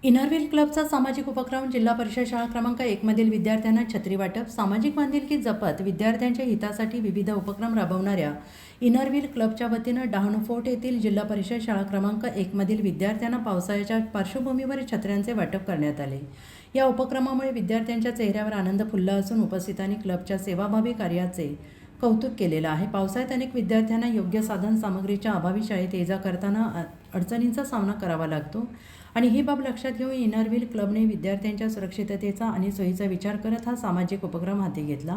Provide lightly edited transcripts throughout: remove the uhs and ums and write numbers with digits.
Inner Wheel क्लबचा सामाजिक उपक्रम जिल्हा परिषद शाळा क्रमांक 1 मधील विद्यार्थ्यांना छत्री वाटप, सामाजिक बांधिलकी जपत विद्यार्थ्यांच्या हितासाठी विविध उपक्रम राबवणाऱ्या इनरव्हील क्लबच्या वतीनं डहाणू फोर्ट येथील जिल्हा परिषद शाळा क्रमांक 1 मधील विद्यार्थ्यांना पावसाळ्याच्या पार्श्वभूमीवर छत्र्यांचे वाटप करण्यात आले। या उपक्रमामुळे विद्यार्थ्यांच्या चेहऱ्यावर आनंद फुलला असून उपस्थितांनी क्लबच्या सेवाभावी कार्याचे कौतुक केलेलं आहे। पावसाळ्यात अनेक विद्यार्थ्यांना योग्य साधन सामग्रीच्या अभावी शाळेत ये-जा करताना अडचणींचा सामना करावा लागतो आणि ही बाब लक्षात घेऊन इनरव्हील क्लबने विद्यार्थ्यांच्या सुरक्षिततेचा आणि सोयीचा विचार करत हा सामाजिक उपक्रम हाती घेतला।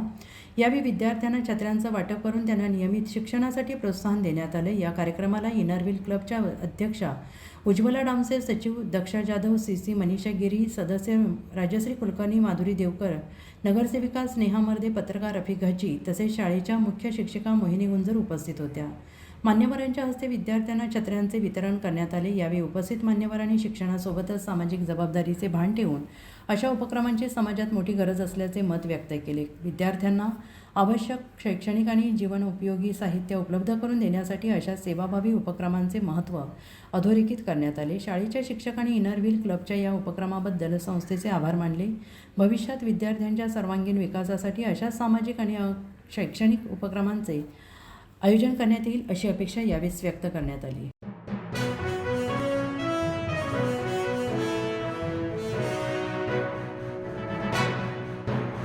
यावेळी विद्यार्थ्यांना छत्र्यांचं वाटप करून त्यांना नियमित शिक्षणासाठी प्रोत्साहन देण्यात आले। या कार्यक्रमाला इनरव्हील क्लबच्या अध्यक्षा उज्ज्वला डामसे, सचिव दक्षा जाधव, सीसी मनीषा गिरी, सदस्य राजश्री कुलकर्णी, माधुरी देवकर, नगरसेविका स्नेहा मर्दे, पत्रकार रफिक हाजी तसेच शाळेच्या मुख्य शिक्षिका मोहिनी गुंजर उपस्थित होत्या। मान्यवरांच्या हस्ते विद्यार्थ्यांना छत्र्यांचे वितरण करण्यात आले। यावेळी उपस्थित मान्यवरांनी शिक्षणासोबतच सामाजिक जबाबदारीचे भान ठेवून अशा उपक्रमांची समाजात मोठी गरज असल्याचे मत व्यक्त केले। विद्यार्थ्यांना आवश्यक शैक्षणिक आणि जीवन उपयोगी साहित्य उपलब्ध करून देण्यासाठी अशा सेवाभावी उपक्रमांचे महत्त्व अधोरेखित करण्यात आले। शाळेच्या शिक्षकांनी इनरव्हील क्लबच्या या उपक्रमाबद्दल संस्थेचे आभार मानले। भविष्यात विद्यार्थ्यांच्या सर्वांगीण विकासासाठी अशा सामाजिक आणि शैक्षणिक उपक्रमांचे आयोजन करण्यात येईल अशी अपेक्षा यावेळी व्यक्त करण्यात आली।